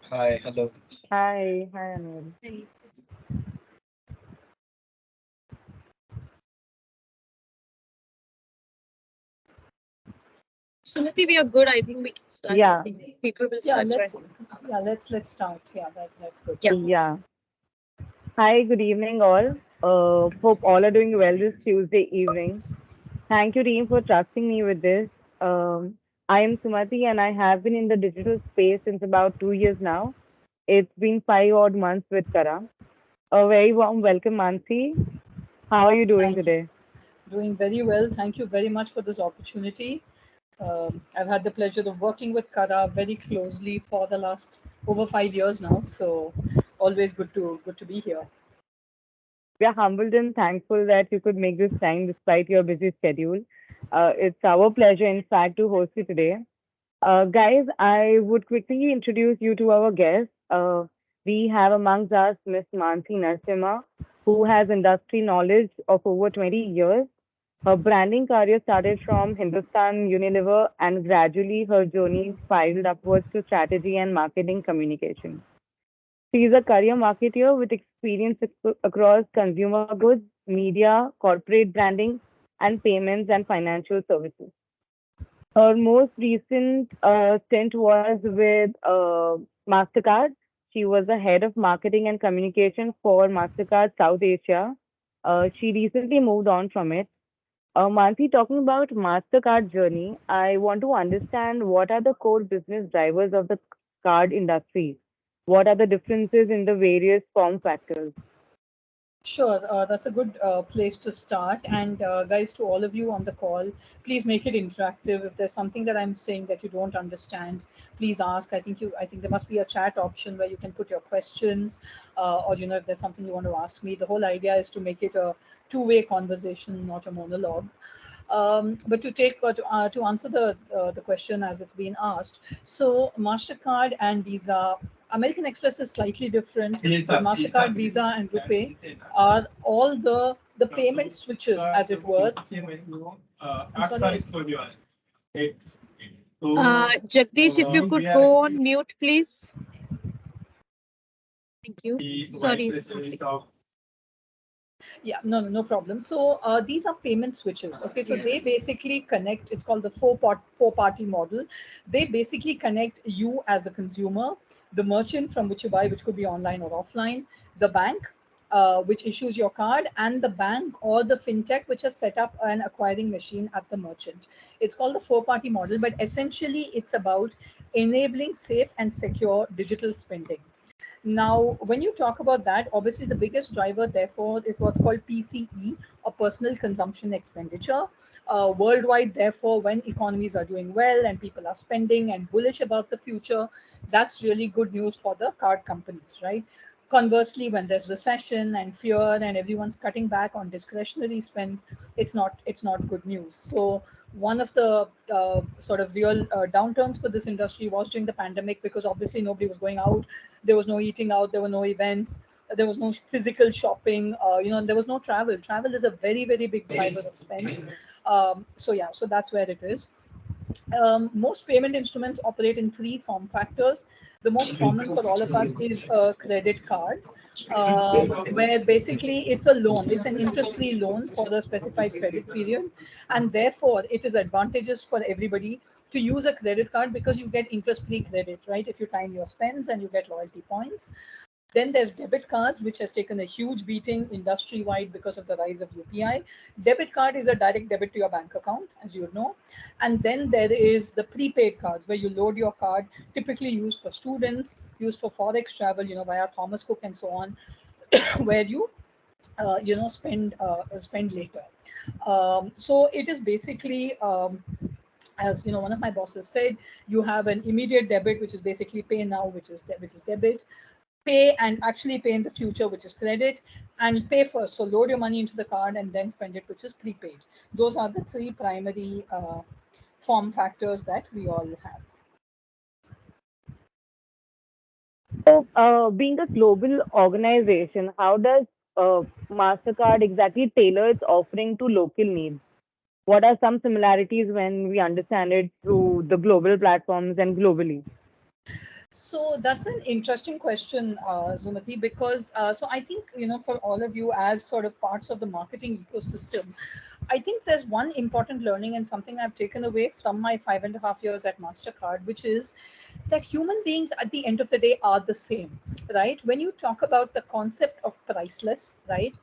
Hi, hello. Hi, Anil. Sumati, we are good. I think we can start. I Yeah, think people will Yeah, start let's joining. yeah, let's start. Yeah, that's good. Yeah. yeah. Hi, good evening, all. Hope all are doing well this Tuesday evening. Thank you, Reem, for trusting me with this. I am Sumati, and I have been in the digital space since about 2 years now. It's been 5 odd months with Kara. A very warm welcome, Mansi. How are you doing Thank you. today? Doing very well. Thank you very much for this opportunity. I've had the pleasure of working with Kara very closely for the last over 5 years now. So always good to be here. We are humbled and thankful that you could make this time despite your busy schedule. It's our pleasure, in fact, to host you today. Guys, I would quickly introduce you to our guest. We have amongst us Miss Mansi Narasimha, who has industry knowledge of over 20 years. Her branding career started from Hindustan Unilever, and gradually her journey spiraled upwards to strategy and marketing communication. She is a career marketer with experience across consumer goods, media, corporate branding, and payments and financial services. Her most recent stint was with MasterCard. She was the head of marketing and communication for MasterCard South Asia. She recently moved on from it. Mansi, talking about MasterCard journey, I want to understand what are the core business drivers of the card industry? What are the differences in the various form factors? Sure, that's a good place to start. And guys, to all of you on the call, please make it interactive. If there's something that I'm saying that you don't understand, please ask. I think there must be a chat option where you can put your questions, or if there's something you want to ask me. The whole idea is to make it a two-way conversation, not a monologue. But to answer the question as it's been asked, so Mastercard and Visa, American Express is slightly different, but Mastercard, Visa, and RuPay are all the payment switches, as it were. I'm sorry. Jagdish, if you could go on mute, please. Thank you. Sorry. Mansi. Yeah, no problem. So these are payment switches. Okay, so they basically connect. It's called the four party model. They basically connect you as a consumer, the merchant from which you buy, which could be online or offline, the bank, which issues your card, and the bank or the fintech which has set up an acquiring machine at the merchant. It's called the four party model, but essentially it's about enabling safe and secure digital spending. Now, when you talk about that, obviously the biggest driver, therefore, is what's called PCE, or personal consumption expenditure. Worldwide, therefore, when economies are doing well and people are spending and bullish about the future, that's really good news for the card companies, right? Conversely, when there's recession and fear and everyone's cutting back on discretionary spends, it's not good news. So one of the sort of real downturns for this industry was during the pandemic, because obviously nobody was going out, there was no eating out, there were no events, there was no physical shopping, and there was no travel. Travel is a very very big driver of spends. So yeah, so that's where it is. Most payment instruments operate in three form factors. The most common for all of us is a credit card, where basically it's a loan, it's an interest free loan for a specified credit period. And therefore, it is advantageous for everybody to use a credit card because you get interest free credit, right? If you time your spends and you get loyalty points. Then there's debit cards, which has taken a huge beating industry wide because of the rise of UPI. Debit card is a direct debit to your bank account, as you know. And then there is the prepaid cards, where you load your card, typically used for students, used for forex travel, via Thomas Cook and so on, where you spend later. So it is basically, as one of my bosses said, you have an immediate debit, which is basically pay now, which is debit, pay and actually pay in the future, which is credit, and pay first, so load your money into the card and then spend it, which is prepaid. Those are the three primary form factors that we all have. So, being a global organization, how does MasterCard exactly tailor its offering to local needs? What are some similarities when we understand it through the global platforms and globally? So that's an interesting question, Zumati, because so I think, for all of you as sort of parts of the marketing ecosystem, I think there's one important learning and something I've taken away from my 5.5 years at MasterCard, which is that human beings at the end of the day are the same, right? When you talk about the concept of priceless, right?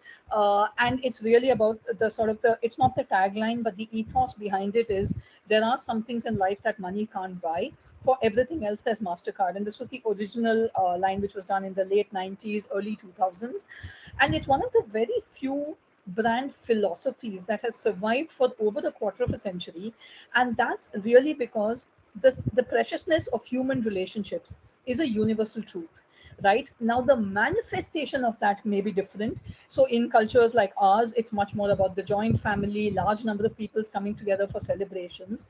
And it's really about the sort of it's not the tagline, but the ethos behind it is there are some things in life that money can't buy. For everything else, there's MasterCard. And this was the original line, which was done in the late 90s, early 2000s. And it's one of the very few brand philosophies that has survived for over a quarter of a century. And that's really because the preciousness of human relationships is a universal truth. Right now, the manifestation of that may be different. So, in cultures like ours, it's much more about the joint family, large number of peoples coming together for celebrations.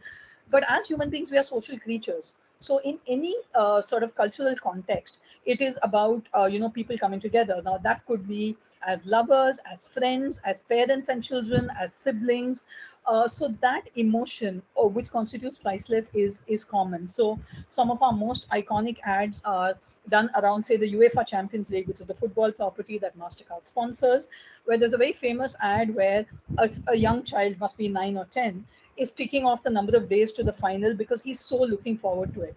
But as human beings, we are social creatures. So in any sort of cultural context, it is about people coming together. Now that could be as lovers, as friends, as parents and children, as siblings. So that emotion, which constitutes priceless, is common. So some of our most iconic ads are done around, say, the UEFA Champions League, which is the football property that Mastercard sponsors, where there's a very famous ad where a young child, must be 9 or 10, is ticking off the number of days to the final because he's so looking forward to it.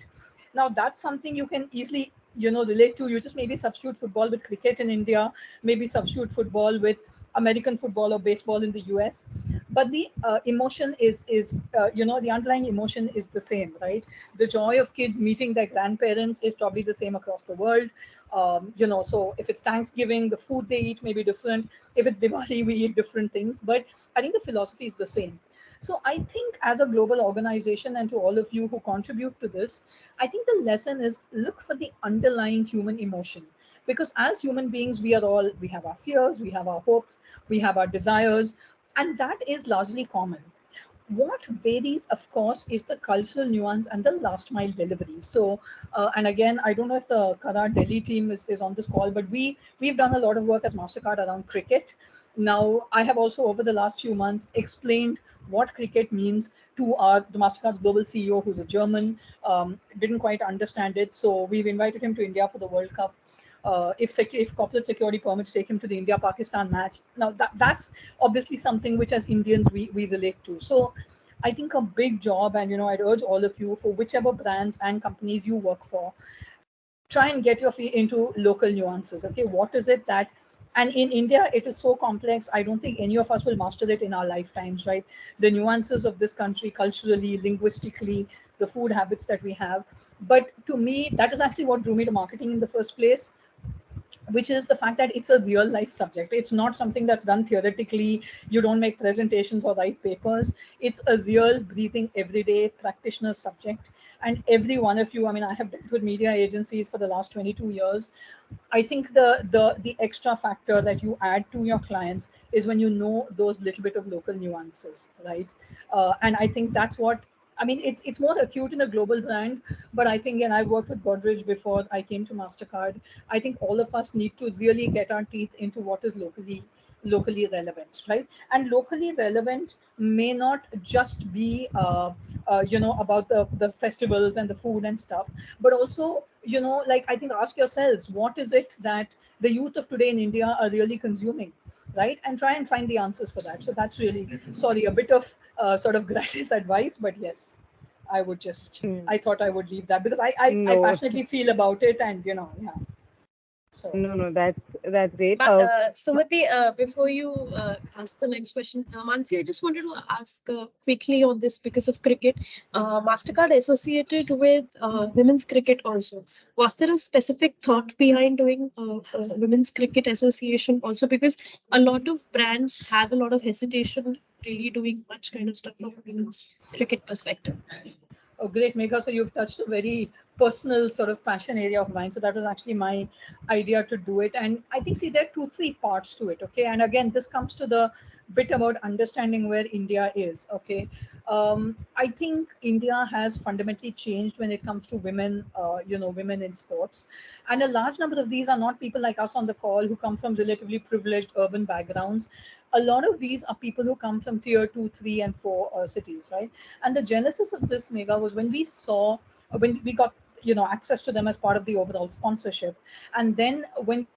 Now that's something you can easily relate to. You just maybe substitute football with cricket in India, maybe substitute football with American football or baseball in the US, but the emotion is the underlying emotion is the same, right? The joy of kids meeting their grandparents is probably the same across the world. So if it's Thanksgiving, the food they eat may be different. If it's Diwali, we eat different things, but I think the philosophy is the same. So I think as a global organization, and to all of you who contribute to this, I think the lesson is look for the underlying human emotion. Because as human beings, we have our fears, we have our hopes, we have our desires, and that is largely common. What varies, of course, is the cultural nuance and the last mile delivery. So, and again, I don't know if the Karar Delhi team is on this call, but we've done a lot of work as Mastercard around cricket. Now, I have also over the last few months explained what cricket means to the Mastercard's global CEO, who's a German. Didn't quite understand it, so we've invited him to India for the World Cup. If corporate security permits take him to the India Pakistan match. Now that's obviously something which as Indians we relate to. So I think a big job, and I'd urge all of you, for whichever brands and companies you work for, try and get your feet into local nuances. Okay, what is it that, and in India it is so complex, I don't think any of us will master it in our lifetimes, right? The nuances of this country, culturally, linguistically, the food habits that we have. But to me, that is actually what drew me to marketing in the first place, which is the fact that it's a real life subject. It's not something that's done theoretically. You don't make presentations or write papers. It's a real breathing everyday practitioner subject. And every one of you, I mean, I have dealt with media agencies for the last 22 years. I think the extra factor that you add to your clients is when you know those little bit of local nuances, right? And I think that's what, I mean, it's more acute in a global brand, but I think, and I worked with Godrej before I came to Mastercard. I think all of us need to really get our teeth into what is locally relevant, right? And locally relevant may not just be about the festivals and the food and stuff, but also, like, I think, ask yourselves, what is it that the youth of today in India are really consuming, right? And try and find the answers for that. So that's really, sorry, a bit of sort of gratis advice, but yes, Mm. I thought I would leave that because I No, passionately feel about it, and yeah. So no, that's great. But Sumati, before you ask the next question, Mansi, I just wanted to ask quickly on this because of cricket. Mastercard associated with women's cricket also. Was there a specific thought behind doing women's cricket association also? Because a lot of brands have a lot of hesitation really doing much kind of stuff from women's cricket perspective. oh, great, Megha. So you've touched a very personal sort of passion area of mine. So that was actually my idea to do it. And I think, see, there are two, three parts to it. Okay. And again, this comes to the bit about understanding where India is. Okay. I think India has fundamentally changed when it comes to women, women in sports. And a large number of these are not people like us on the call who come from relatively privileged urban backgrounds. A lot of these are people who come from tier 2, 3, and 4 cities, right? And the genesis of this, Mega, was when we got access to them as part of the overall sponsorship. And then when we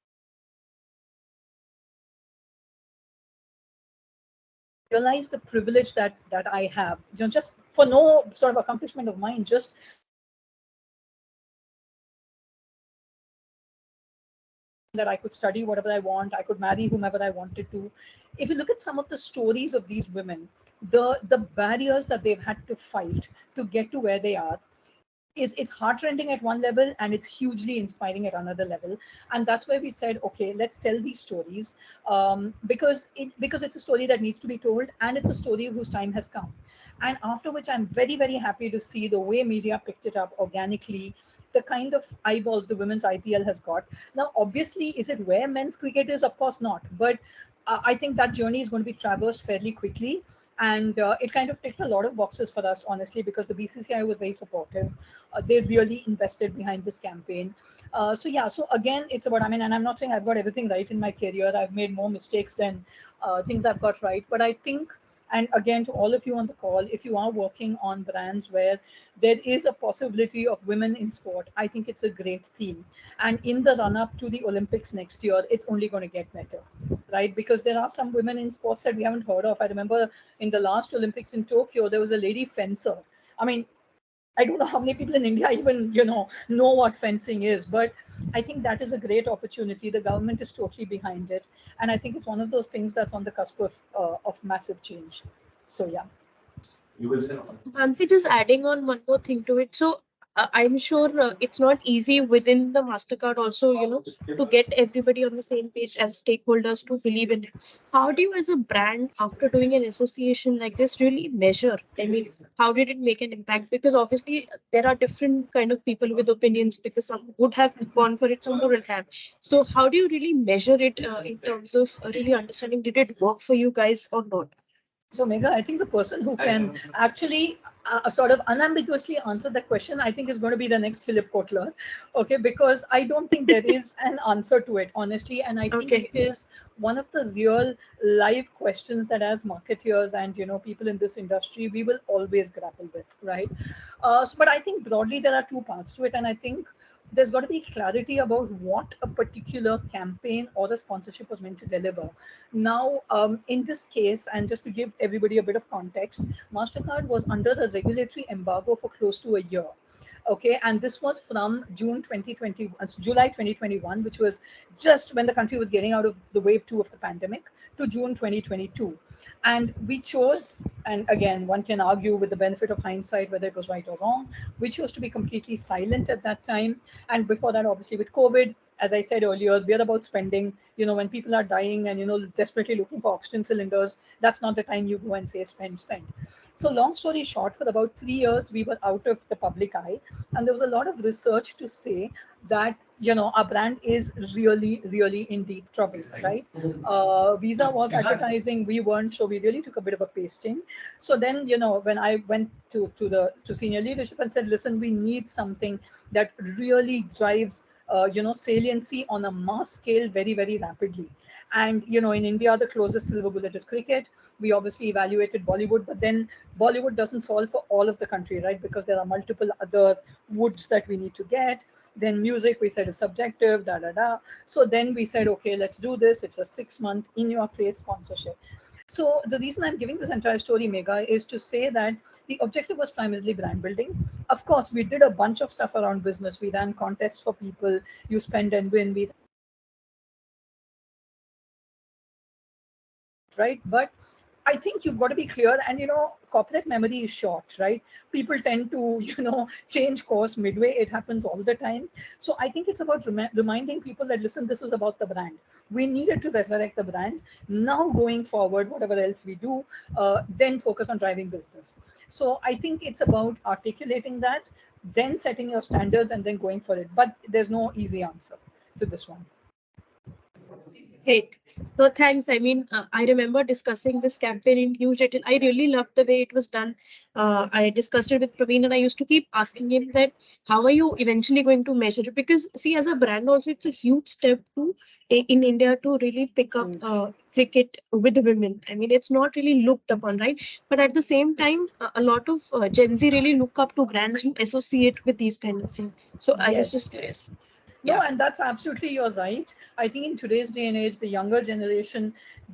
started realize the privilege that I have, just for no sort of accomplishment of mine, just that I could study whatever I want, I could marry whomever I wanted to. If you look at some of the stories of these women, the barriers that they've had to fight to get to where they are is it's heartrending at one level and it's hugely inspiring at another level. And that's why we said, okay, let's tell these stories, because it's a story that needs to be told, and it's a story whose time has come. And after which, I'm very, very happy to see the way media picked it up organically, the kind of eyeballs the women's IPL has got. Now, obviously, is it where men's cricket is? Of course not. But I think that journey is going to be traversed fairly quickly. And it kind of ticked a lot of boxes for us, honestly, because the BCCI was very supportive. They really invested behind this campaign. So yeah, so again, it's about, I mean, and I'm not saying I've got everything right in my career. I've made more mistakes than things I've got right. But I think, and again, to all of you on the call, if you are working on brands where there is a possibility of women in sport, I think it's a great theme. And in the run up to the Olympics next year, it's only going to get better, right? Because there are some women in sports that we haven't heard of. I remember in the last Olympics in Tokyo, there was a lady fencer. I mean, I don't know how many people in India even, know what fencing is, but I think that is a great opportunity. The government is totally behind it, and I think it's one of those things that's on the cusp of massive change. So yeah. Mansi, just adding on one more thing to it. So I'm sure it's not easy within the Mastercard also, to get everybody on the same page as stakeholders to believe in it. How do you, as a brand, after doing an association like this, really measure? I mean, how did it make an impact? Because obviously there are different kind of people with opinions. Because some would have gone for it, some wouldn't have. So how do you really measure it in terms of really understanding did it work for you guys or not? So, Megha, I think the person who can actually sort of unambiguously answer that question, I think, is going to be the next Philip Kotler. Okay, because I don't think there is an answer to it, honestly. And I think Okay. it is one of the real live questions that, as marketeers and people in this industry, we will always grapple with, right? But I think broadly there are two parts to it, and I think there's got to be clarity about what a particular campaign or the sponsorship was meant to deliver. Now, in this case, and just to give everybody a bit of context, MasterCard was under a regulatory embargo for close to a year. Okay, and this was from June 2020, July 2021, which was just when the country was getting out of the wave two of the pandemic, to June 2022. And we chose, and again, one can argue with the benefit of hindsight whether it was right or wrong, we chose to be completely silent at that time. And before that, obviously, with COVID, as I said earlier, we're about spending. When people are dying and desperately looking for oxygen cylinders, that's not the time you go and say spend, spend. So long story short, for about 3 years, we were out of the public eye, and there was a lot of research to say that our brand is really, really in deep trouble, right? Visa was advertising, we weren't, so we really took a bit of a pasting. So then, when I went to senior leadership and said, listen, we need something that really drives saliency on a mass scale very, very rapidly. And in India, the closest silver bullet is cricket. We obviously evaluated Bollywood, but then Bollywood doesn't solve for all of the country, right? Because there are multiple other woods that we need to get. Then music, we said, is subjective, da da da. So then we said, okay, let's do this. It's a 6-month in your face sponsorship. So the reason I'm giving this entire story, Mega, is to say that the objective was primarily brand building. Of course, we did a bunch of stuff around business. We ran contests for people. You spend and win. We, right? But I think you've got to be clear, and corporate memory is short, right? People tend to, change course midway. It happens all the time. So I think it's about reminding people that, listen, this is about the brand. We needed to resurrect the brand. Now, going forward, whatever else we do, then focus on driving business. So I think it's about articulating that, then setting your standards, and then going for it. But there's no easy answer to this one. Great. No, thanks. I mean, I remember discussing this campaign in huge detail. I really loved the way it was done. I discussed it with Praveen, and I used to keep asking him that, how are you eventually going to measure it? Because, see, as a brand also, it's a huge step to take in India to really pick up cricket with women. I mean, it's not really looked upon, right? But at the same time, a lot of Gen Z really look up to brands who associate with these kind of things. So I was just Yes. curious. No, Yeah. and that's absolutely you're right. I think in today's day and age, the younger generation,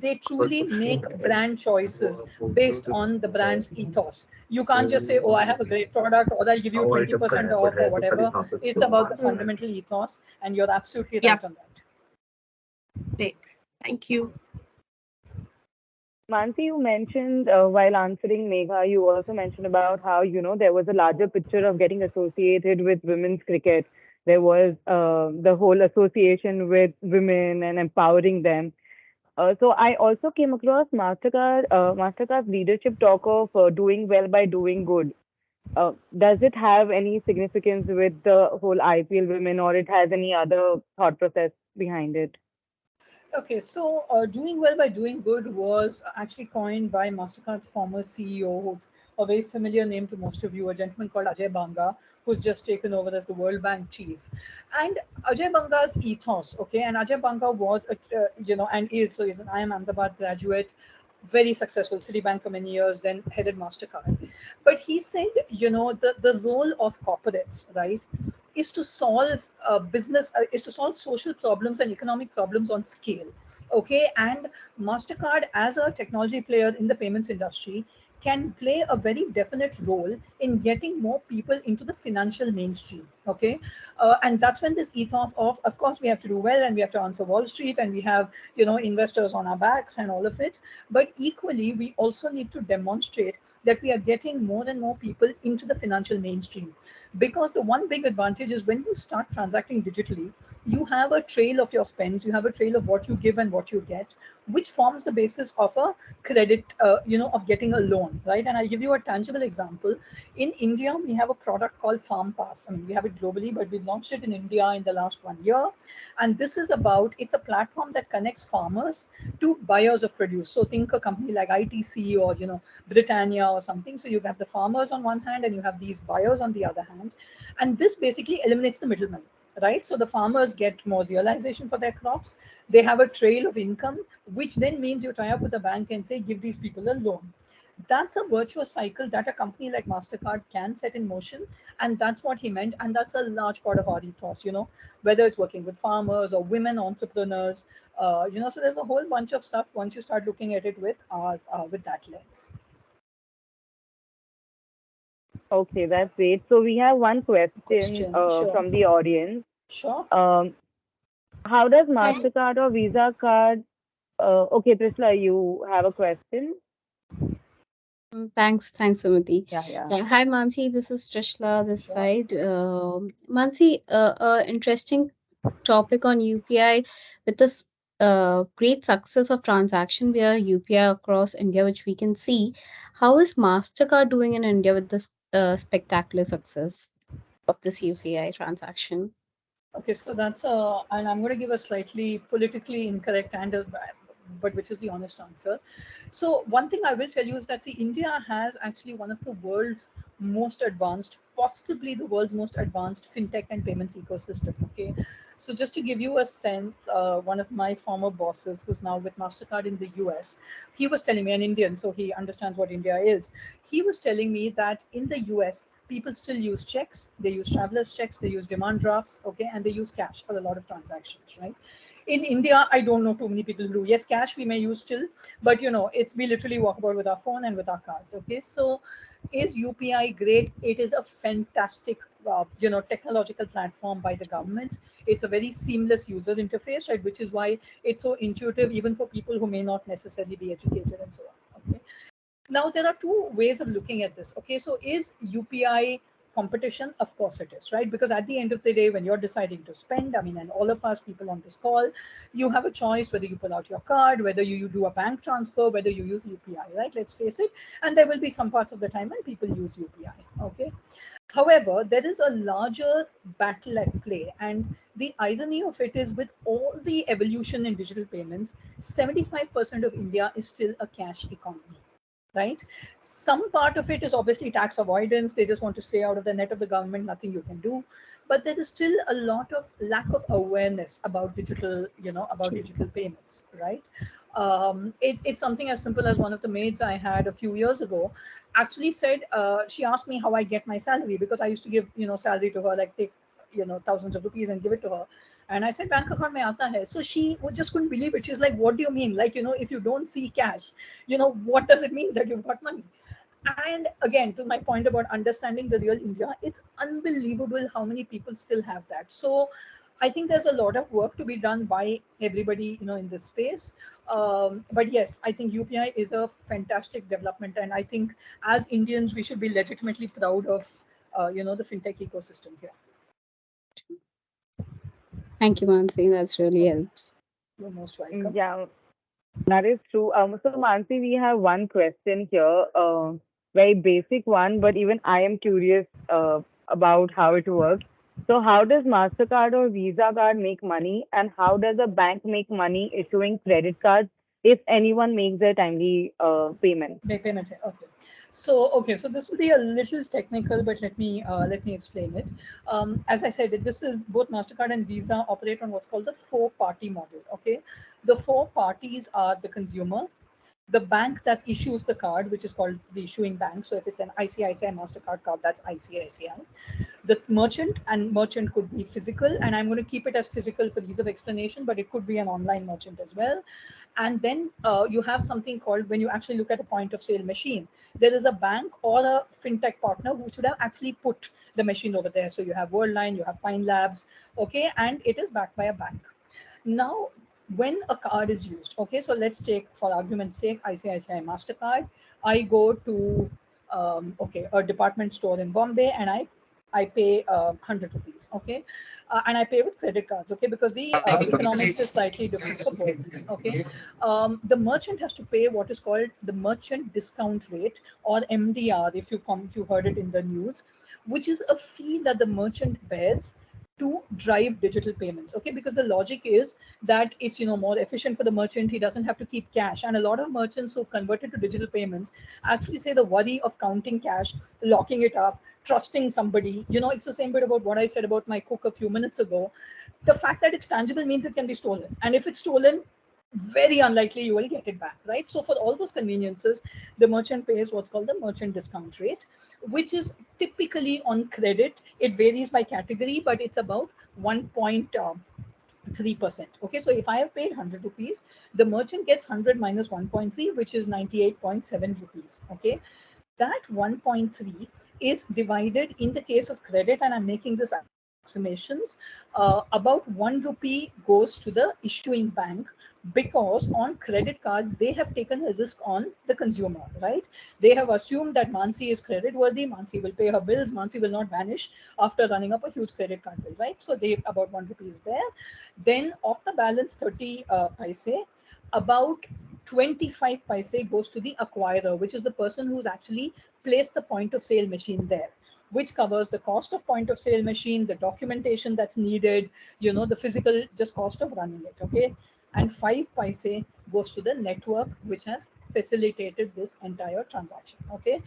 they truly make brand choices based on the brand's ethos. You can't just say, "Oh, I have a great product," or "I'll give you 20% off," or whatever. It's about the Mm. fundamental ethos, and you're absolutely Yeah. right on that. Great. Thank you. Mansi, you mentioned while answering Megha, you also mentioned about how, there was a larger picture of getting associated with women's cricket. There was the whole association with women and empowering them. So I also came across Mastercard's leadership talk of doing well by doing good. Does it have any significance with the whole IPL women, or it has any other thought process behind it? Okay, so doing well by doing good was actually coined by MasterCard's former CEO, who's a very familiar name to most of you, a gentleman called Ajay Banga, who's just taken over as the World Bank chief. And Ajay Banga's ethos, okay, and Ajay Banga was, and is, so he's an IIM Ahmedabad graduate, very successful, Citibank for many years, then headed MasterCard. But he said, the role of corporates, right, is to solve is to solve social problems and economic problems on scale. Okay, and MasterCard as a technology player in the payments industry can play a very definite role in getting more people into the financial mainstream. Okay, and that's when this ethos of course we have to do well and we have to answer Wall Street and we have investors on our backs and all of it, but equally we also need to demonstrate that we are getting more and more people into the financial mainstream, because the one big advantage is when you start transacting digitally, you have a trail of your spends, you have a trail of what you give and what you get, which forms the basis of a credit, of getting a loan, right? And I'll give you a tangible example. In India, we have a product called Farm Pass. I mean, we have it globally, but we launched it in India in the last 1 year. And this is about, it's a platform that connects farmers to buyers of produce. So think a company like ITC or, Britannia or something. So you have the farmers on one hand and you have these buyers on the other hand. And this basically eliminates the middleman, right? So the farmers get more realization for their crops. They have a trail of income, which then means you tie up with a bank and say, give these people a loan. That's a virtuous cycle that a company like MasterCard can set in motion. And that's what he meant. And that's a large part of our ethos, whether it's working with farmers or women entrepreneurs, so there's a whole bunch of stuff once you start looking at it with that lens. Okay, that's great. So we have one question Question, sure. from the audience. Sure. Um, how does Hi. Mastercard or Visa card? Okay, Trishla, you have a question? Thanks, Sumati. Yeah, yeah. Yeah, hi, Mansi. This is Trishla this Sure. side. Mansi, interesting topic on UPI with this great success of transaction via UPI across India, which we can see. How is Mastercard doing in India with this spectacular success of this UPI transaction? Okay, so that's and I'm going to give a slightly politically incorrect and but which is the honest answer. So one thing I will tell you is that see, India has actually one of the world's most advanced, possibly the world's most advanced fintech and payments ecosystem. Okay, so just to give you a sense, one of my former bosses, who's now with Mastercard in the US, he was telling me, an Indian, so he understands what India is. He was telling me that in the US, people still use checks, they use travelers checks, they use demand drafts, okay, and they use cash for a lot of transactions, right? In India, I don't know too many people who do. Yes, cash we may use still, but it's, we literally walk about with our phone and with our cards. Okay, so is UPI great? It is a fantastic technological platform by the government. It's a very seamless user interface, right, which is why it's so intuitive even for people who may not necessarily be educated and so on. Okay, now, there are two ways of looking at this. Okay, so is UPI competition? Of course it is, right? Because at the end of the day, when you're deciding to spend, I mean, and all of us people on this call, you have a choice whether you pull out your card, whether you do a bank transfer, whether you use UPI, right? Let's face it. And there will be some parts of the time when people use UPI. Okay. However, there is a larger battle at play, and the irony of it is with all the evolution in digital payments, 75% of India is still a cash economy. right? Some part of it is obviously tax avoidance. They just want to stay out of the net of the government, nothing you can do. But there is still a lot of lack of awareness about digital, about True. digital payments, right? It's something as simple as one of the maids I had a few years ago actually said, she asked me how I get my salary, because I used to give, salary to her, like take, thousands of rupees and give it to her. And I said, bank account mein aata hai. So she just couldn't believe it. She's like, what do you mean? Like, if you don't see cash, what does it mean that you've got money? And again, to my point about understanding the real India, it's unbelievable how many people still have that. So I think there's a lot of work to be done by everybody, in this space. But yes, I think UPI is a fantastic development, and I think as Indians, we should be legitimately proud of, the fintech ecosystem here. Thank you, Mansi. That's really helps. You're most welcome. Yeah, that is true. So Mansi, we have one question here, very basic one, but even I am curious about how it works. So how does Mastercard or Visa card make money, and how does a bank make money issuing credit cards if anyone makes a timely payment? Make payment. Okay. So this will be a little technical, but let me explain it. As I said, this is both Mastercard and Visa operate on what's called the four-party model. Okay, the four parties are the consumer, the bank that issues the card, which is called the issuing bank. So if it's an ICICI Mastercard card, that's ICICI. The merchant, and merchant could be physical, and I'm going to keep it as physical for ease of explanation, but it could be an online merchant as well. And then you have something called, when you actually look at a point of sale machine, there is a bank or a fintech partner who should have actually put the machine over there. So you have Worldline, you have Pine Labs, okay, and it is backed by a bank. Now, when a card is used, okay, so let's take, for argument's sake, ICICI Mastercard. I go to okay, a department store in Bombay, and I pay 100 rupees, okay, and I pay with credit cards, okay, because the economics is slightly different for both, okay. The merchant has to pay what is called the merchant discount rate, or MDR, if you heard it in the news, which is a fee that the merchant bears to drive digital payments, okay, because the logic is that it's more efficient for the merchant. He doesn't have to keep cash, and a lot of merchants who've converted to digital payments actually say the worry of counting cash, locking it up, trusting somebody, it's the same bit about what I said about my cook a few minutes ago. The fact that it's tangible means it can be stolen, and if it's stolen, very unlikely you will get it back, right? So for all those conveniences, the merchant pays what's called the merchant discount rate, which is typically on credit. It varies by category, but it's about 1.3%. Okay, so if I have paid 100 rupees, the merchant gets 100 minus 1.3, which is 98.7 rupees. Okay, that 1.3 is divided, in the case of credit, and I'm making this approximations, about 1 rupee goes to the issuing bank, because on credit cards they have taken a risk on the consumer, right? They have assumed that Mansi is credit worthy, Mansi will pay her bills, Mansi will not vanish after running up a huge credit card bill, right? So they, about 1 rupee is there. Then off the balance 30 paise, about 25 paise goes to the acquirer, which is the person who's actually placed the point of sale machine there, which covers the cost of point of sale machine, the documentation that's needed, the physical just cost of running it, okay? And 5 paise goes to the network which has facilitated this entire transaction, okay?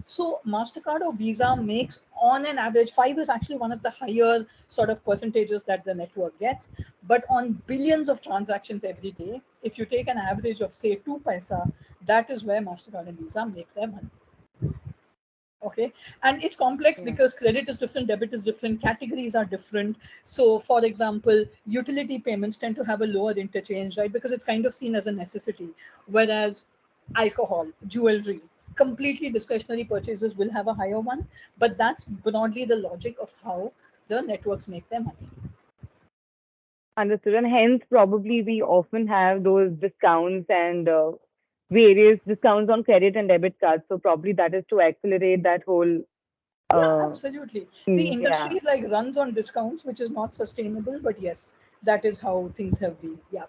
So Mastercard or Visa makes, on an average, 5 is actually one of the higher sort of percentages that the network gets, but on billions of transactions every day, if you take an average of say 2 paisa, that is where Mastercard and Visa make their money. Okay, and it's complex Yeah. because credit is different, debit is different, categories are different. So for example, utility payments tend to have a lower interchange, right, because it's kind of seen as a necessity, whereas alcohol, jewelry, completely discretionary purchases will have a higher one. But that's broadly the logic of how the networks make their money. Understood. And hence, probably we often have those discounts and various discounts on credit and debit cards. So probably that is to accelerate that whole Yeah, uh, absolutely. The thing. Yeah. industry like runs on discounts, which is not sustainable, but yes, that is how things have been. Yeah,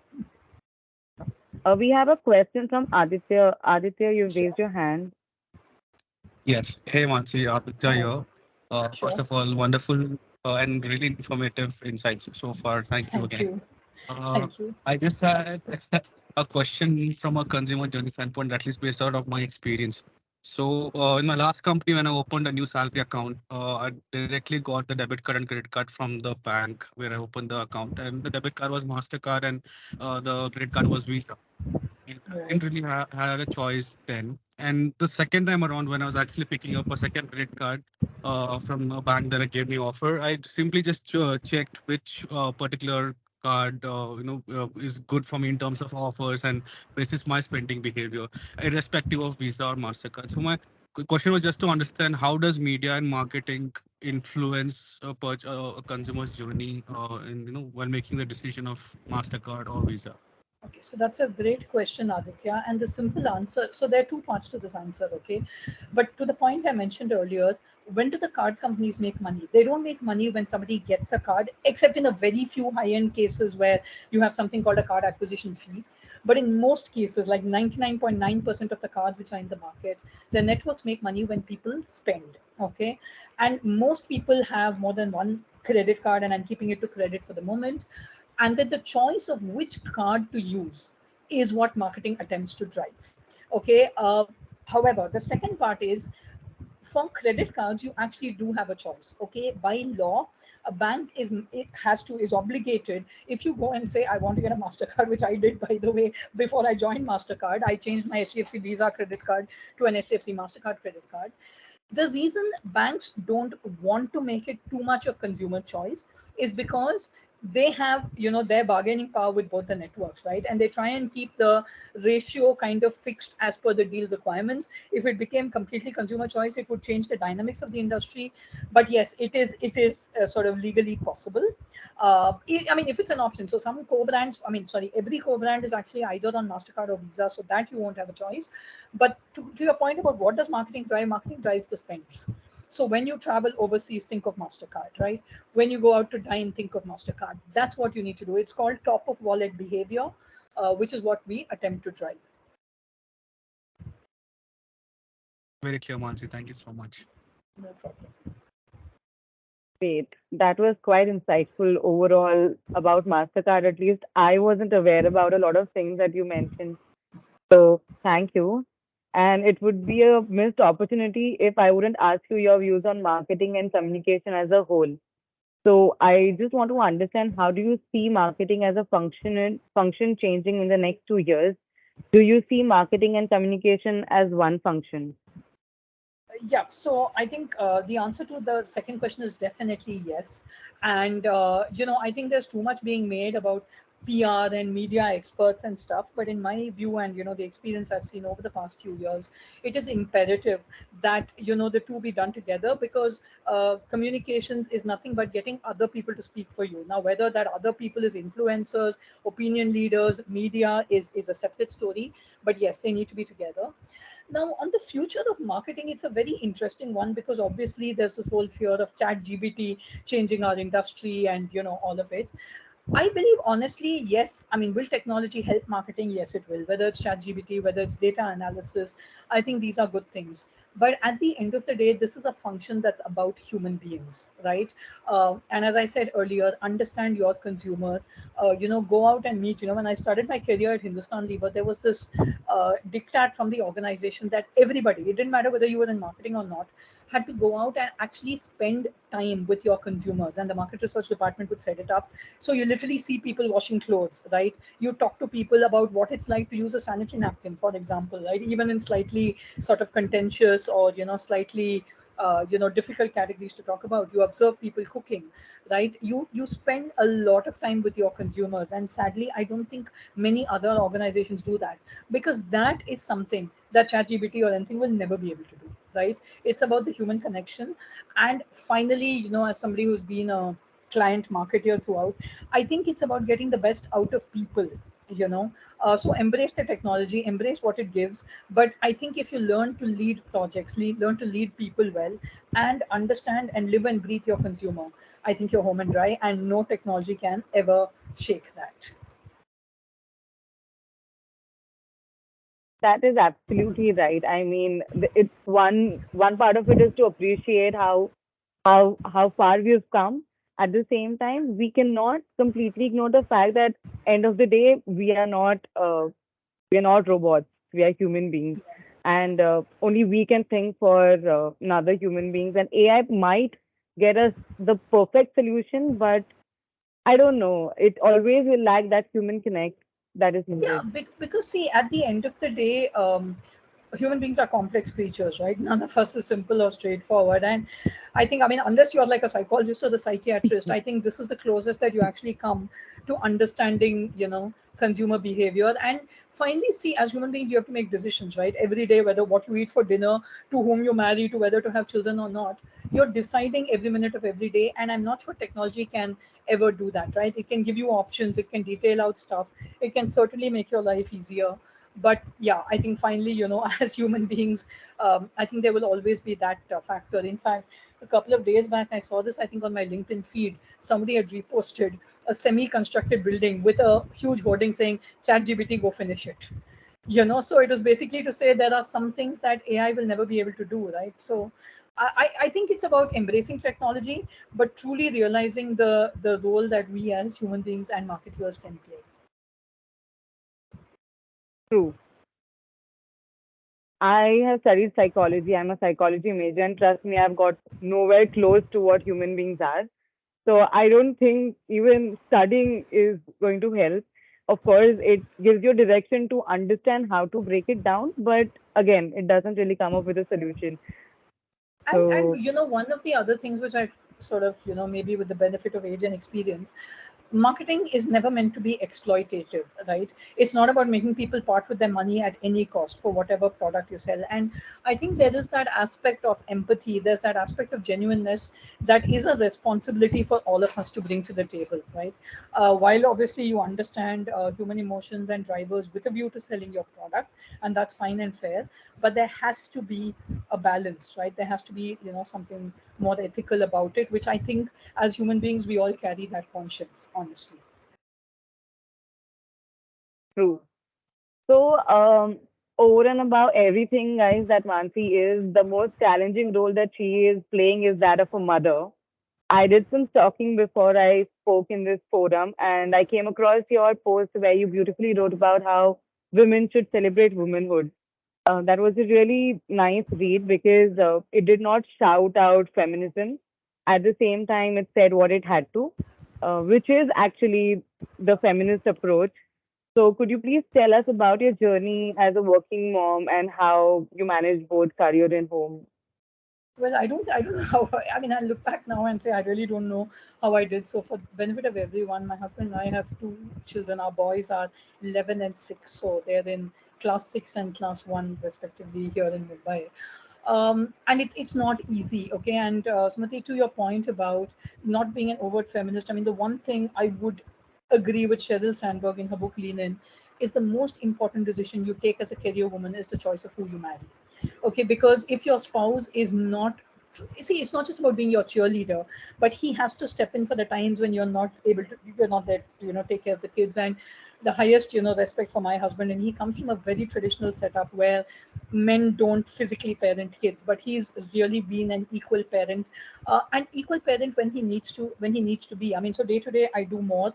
We have a question from Aditya. Aditya, you've raised sure. your hand. Yes. Hey, Mansi, Aditya Hi, here. First sure. of all, wonderful and really informative insights so far. Thank you Thank again. you. Uh, Thank you. I just had a question from a consumer journey standpoint, at least based out of my experience. So, in my last company, when I opened a new salary account, I directly got the debit card and credit card from the bank where I opened the account, and the debit card was Mastercard, and the credit card was Visa. And I Right. didn't really had a choice then. And the second time around, when I was actually picking up a second credit card from a bank that gave me offer, I simply just checked which particular card is good for me in terms of offers and basis my spending behavior, irrespective of Visa or Mastercard. So my question was just to understand how does media and marketing influence a consumer's journey in while making the decision of Mastercard or Visa. Okay, so that's a great question, Aditya. And the simple answer, so there are two parts to this answer, okay? But to the point I mentioned earlier, when do the card companies make money? They don't make money when somebody gets a card, except in a very few high end cases where you have something called a card acquisition fee. But in most cases, like 99.9% of the cards which are in the market, the networks make money when people spend, okay? And most people have more than one credit card, and I'm keeping it to credit for the moment, and that the choice of which card to use is what marketing attempts to drive. Okay. However, the second part is, for credit cards you actually do have a choice. Okay, by law a bank is obligated. If you go and say I want to get a Mastercard, which I did by the way before I joined Mastercard, I changed my HDFC Visa credit card to an HDFC Mastercard credit card. The reason banks don't want to make it too much of consumer choice is because they have, their bargaining power with both the networks, right? And they try and keep the ratio kind of fixed as per the deal requirements. If it became completely consumer choice, it would change the dynamics of the industry. But yes, it is sort of legally possible. I mean, if it's an option. So some co-brands, I mean, sorry, every co-brand is actually either on Mastercard or Visa, so that you won't have a choice. But to your point about what does marketing drive, marketing drives the spends. So when you travel overseas, think of Mastercard, right? When you go out to dine, think of Mastercard. That's what you need to do. It's called top of wallet behavior, which is what we attempt to drive. Very clear, Mansi. Thank you so much. No problem. Great. That was quite insightful overall about MasterCard. At least I wasn't aware about a lot of things that you mentioned. So thank you. And it would be a missed opportunity if I wouldn't ask you your views on marketing and communication as a whole. So I just want to understand, how do you see marketing as a function changing in the next 2 years? Do you see marketing and communication as one function? Yeah, so I think the answer to the second question is definitely yes. And I think there's too much being made about PR and media experts and stuff, but in my view and the experience I've seen over the past few years, it is imperative that the two be done together, because communications is nothing but getting other people to speak for you. Now whether that other people is influencers, opinion leaders, media is a separate story, but yes, they need to be together. Now, on the future of marketing, it's a very interesting one, because obviously there's this whole fear of chat GBT changing our industry and all of it. I believe honestly, yes. I mean, will technology help marketing? Yes, it will. Whether it's ChatGPT, whether it's data analysis, I think these are good things. But at the end of the day, this is a function that's about human beings, right? And as I said earlier, understand your consumer. Go out and meet. When I started my career at Hindustan Lever, there was this diktat from the organization that everybody, it didn't matter whether you were in marketing or not, had to go out and actually spend time with your consumers, and the market research department would set it up. So you literally see people washing clothes, right? You talk to people about what it's like to use a sanitary napkin, for example, right? Even in slightly sort of contentious or slightly difficult categories to talk about, you observe people cooking, right? You spend a lot of time with your consumers, and sadly I don't think many other organizations do that, because that is something that ChatGPT or anything will never be able to do, right? It's about the human connection. And finally, as somebody who's been a client marketer throughout, I think it's about getting the best out of people. So embrace the technology, embrace what it gives. But I think if you learn to lead projects, learn to lead people well, and understand and live and breathe your consumer, I think you're home and dry, and no technology can ever shake that. That is absolutely right. I mean, it's one part of it is to appreciate how far we've come. At the same time, we cannot completely ignore the fact that end of the day we are not. We are not robots. We are human beings, and only we can think for another human beings. And AI might get us the perfect solution, but I don't know. It always will lack that human connect that is Yeah, needed. because see, at the end of the day, human beings are complex creatures, right? None of us is simple or straightforward. And I think, I mean, unless you're like a psychologist or the psychiatrist, I think this is the closest that you actually come to understanding, consumer behavior. And finally, see, as human beings, you have to make decisions, right? Every day, whether what you eat for dinner, to whom you marry, to whether to have children or not, you're deciding every minute of every day. And I'm not sure technology can ever do that, right? It can give you options, it can detail out stuff, it can certainly make your life easier. But yeah, I think finally, as human beings, I think there will always be that factor. In fact, a couple of days back, I saw this, I think, on my LinkedIn feed. Somebody had reposted a semi-constructed building with a huge hoarding saying, "Chat GBT, go finish it." So it was basically to say there are some things that AI will never be able to do, right? So I think it's about embracing technology, but truly realizing the role that we as human beings and marketers can play. True. I have studied psychology. I'm a psychology major, and trust me, I've got nowhere close to what human beings are. So I don't think even studying is going to help. Of course, it gives you direction to understand how to break it down, but again, it doesn't really come up with a solution. And So one of the other things which I sort of, maybe with the benefit of age and experience, marketing is never meant to be exploitative, right? It's not about making people part with their money at any cost for whatever product you sell. And I think there is that aspect of empathy, there's that aspect of genuineness that is a responsibility for all of us to bring to the table, right? While obviously you understand human emotions and drivers with a view to selling your product, and that's fine and fair, but there has to be a balance, right? There has to be, something more ethical about it, which I think as human beings we all carry that conscience, honestly. true. So over and above everything, guys, that Mansi is the most challenging role that she is playing is that of a mother. I did some stalking before I spoke in this forum, and I came across your post where you beautifully wrote about how women should celebrate womanhood. That was a really nice read because it did not shout out feminism. At the same time, it said what it had to, which is actually the feminist approach. So, could you please tell us about your journey as a working mom and how you manage both career and home? Well, I don't know how. I mean, I look back now and say I really don't know how I did. So, for the benefit of everyone, my husband and I have two children. Our boys are 11 and 6, so they're in class 6 and class 1 respectively here in Mumbai. And it's not easy, okay. And Smriti, to your point about not being an overt feminist, I mean, the one thing I would agree with Sheryl Sandberg in her book Lean In is the most important decision you take as a career woman is the choice of who you marry. Okay, because if your spouse is not, see, it's not just about being your cheerleader, but he has to step in for the times when you're not there to take care of the kids. And the highest respect for my husband, and he comes from a very traditional setup where men don't physically parent kids, but he's really been an equal parent, and equal parent when he needs to be. I mean, so day to day I do more,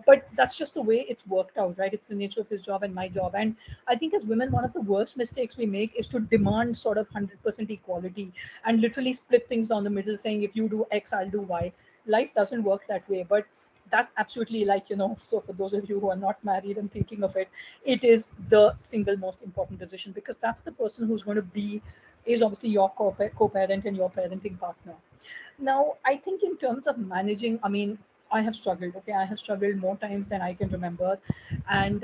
but that's just the way it's worked out, right? It's the nature of his job and my job. And I think as women, one of the worst mistakes we make is to demand sort of 100% equality and literally split things down the middle, saying if you do X, I'll do Y. Life doesn't work that way. But that's absolutely, like, so for those of you who are not married and thinking of it, it is the single most important decision, because that's the person who's going to be, is obviously your co-parent and your parenting partner. Now, I think in terms of managing, I mean, I have struggled. Okay, I have struggled more times than I can remember. And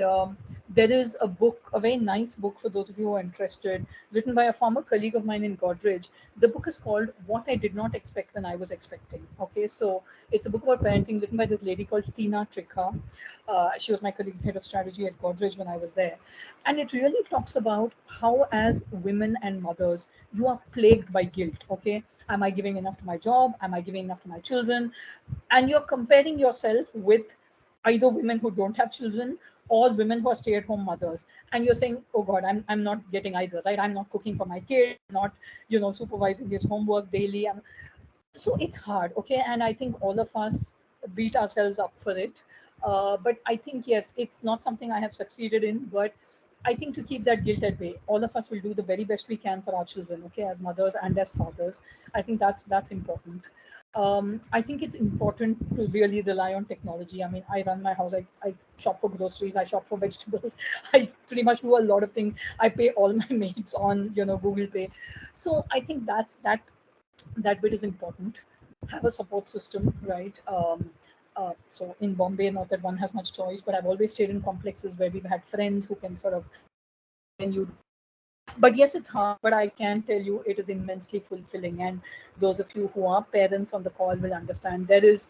there is a book, a very nice book for those of you who are interested, written by a former colleague of mine in Godrej. The book is called What I Did Not Expect When I Was Expecting. Okay, so it's a book about parenting written by this lady called Tina Trikha. She was my colleague, head of strategy at Godrej when I was there. And it really talks about how, as women and mothers, you are plagued by guilt. Okay, am I giving enough to my job? Am I giving enough to my children? And you're comparing yourself with either women who don't have children or women who are stay-at-home mothers, and you're saying, oh god, I'm not getting either, right? I'm not cooking for my kid, I'm not supervising his homework daily. So it's hard, okay. And I think all of us beat ourselves up for it. But I think, yes, it's not something I have succeeded in, but I think to keep that guilt at bay, all of us will do the very best we can for our children, okay, as mothers and as fathers. I think that's important. I think it's important to really rely on technology. I mean, I run my house, I shop for groceries, I shop for vegetables, I pretty much do a lot of things. I pay all my mates on, Google Pay. So I think that bit is important. Have a support system, right? So in Bombay, not that one has much choice, but I've always stayed in complexes where we've had friends who can sort of support you when you do that. But yes, it's hard, but I can tell you it is immensely fulfilling. And those of you who are parents on the call will understand there's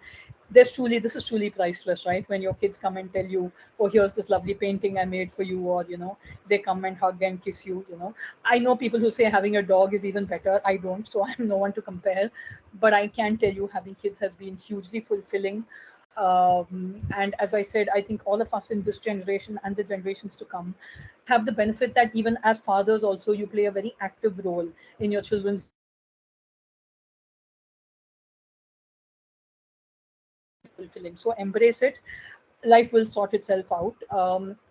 truly, this is truly priceless, right? When your kids come and tell you, oh, here's this lovely painting I made for you, or they come and hug and kiss you. I know people who say having a dog is even better. I don't, so I'm no one to compare. But I can tell you having kids has been hugely fulfilling. And as I said, I think all of us in this generation and the generations to come have the benefit that even as fathers also you play a very active role in your children's development. And that's very fulfilling. So embrace it. Life will sort itself out.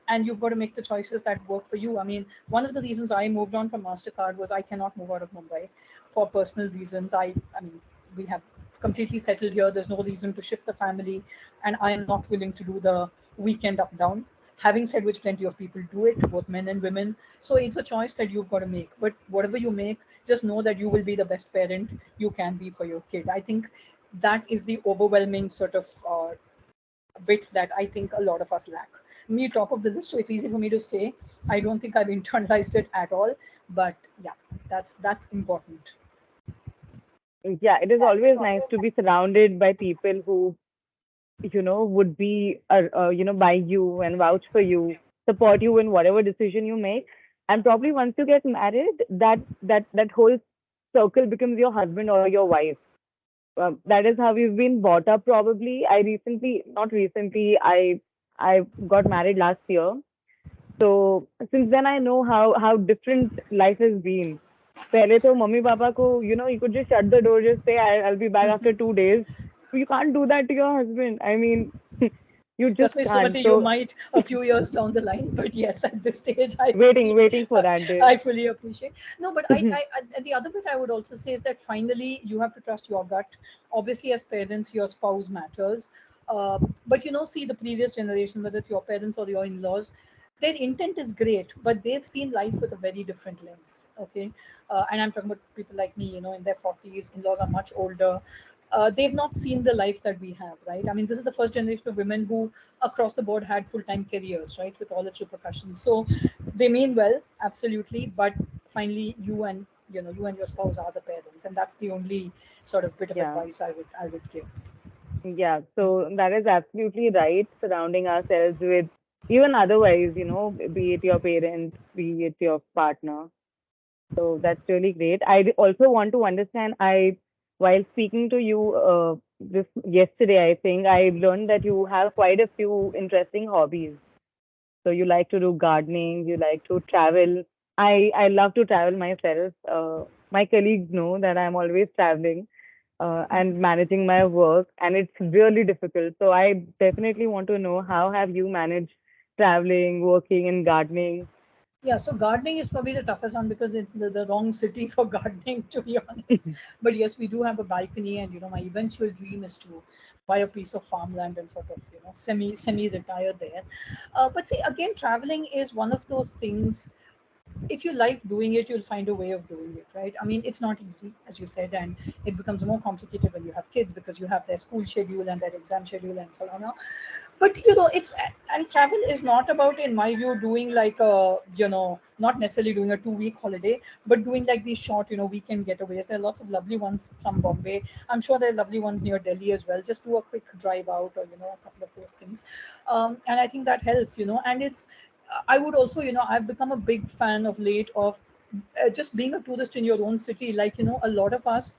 And you've got to make the choices that work for you. I mean, one of the reasons I moved on from MasterCard was I cannot move out of Mumbai for personal reasons. I mean, we have completely settled here. There's no reason to shift the family, and I am not willing to do the weekend up down. Having said which, plenty of people do it, both men and women. So it's a choice that you've got to make. But whatever you make, just know that you will be the best parent you can be for your kid. I think that is the overwhelming sort of bit that I think a lot of us lack. Me, top of the list, so it's easy for me to say. I don't think I've internalized it at all, but yeah, that's important. Yeah, it is always nice to be surrounded by people who, would be, by you and vouch for you, support you in whatever decision you make. And probably once you get married, that whole circle becomes your husband or your wife. That is how we've been brought up. Probably, not recently, I got married last year. So since then, I know how different life has been. पहले तो mummy papa को, you could just shut the door, just say I'll be back after 2 days. You can't do that to your husband. I mean, you just Trust me, can't. Sumati, you So might a few years down the line, but yes, at this stage, I waiting, fully, waiting for uh, that day. I fully appreciate. No, but I, the other bit I would also say is that finally you have to trust your gut. Obviously, as parents, your spouse matters. But see the previous generation, whether it's your parents or your in-laws, their intent is great, but they've seen life with a very different lens. Okay, and I'm talking about people like me, in their 40s. In-laws are much older. They've not seen the life that we have, right? I mean, this is the first generation of women who, across the board, had full-time careers, right, with all its repercussions. So they mean well, absolutely, but finally, you and your spouse are the parents, and that's the only sort of bit of Yeah. advice I would give. Yeah, so that is absolutely right. Surrounding ourselves with, even otherwise, be it your parent, be it your partner. So that's really great. Also want to understand. While speaking to you this yesterday, I think I learned that you have quite a few interesting hobbies. So you like to do gardening, you like to travel. I love to travel myself. My colleagues know that I'm always traveling and managing my work, and it's really difficult. So I definitely want to know, how have you managed traveling, working, and gardening? Yeah, so gardening is probably the toughest one because it's the wrong city for gardening, to be honest. But yes, we do have a balcony, and my eventual dream is to buy a piece of farmland and sort of semi retire there. But see, again, traveling is one of those things. If you like doing it, you'll find a way of doing it, right? I mean, it's not easy, as you said, and it becomes more complicated when you have kids because you have their school schedule and their exam schedule and so on. But it's, and travel is not about, in my view, doing like not necessarily doing a 2 week holiday, but doing like these short weekend getaways. There are lots of lovely ones from Bombay. I'm sure there are lovely ones near Delhi as well. Just do a quick drive out, or a couple of those things. And I think that helps, and it's, I would also, I've become a big fan of late of just being a tourist in your own city. Like, a lot of us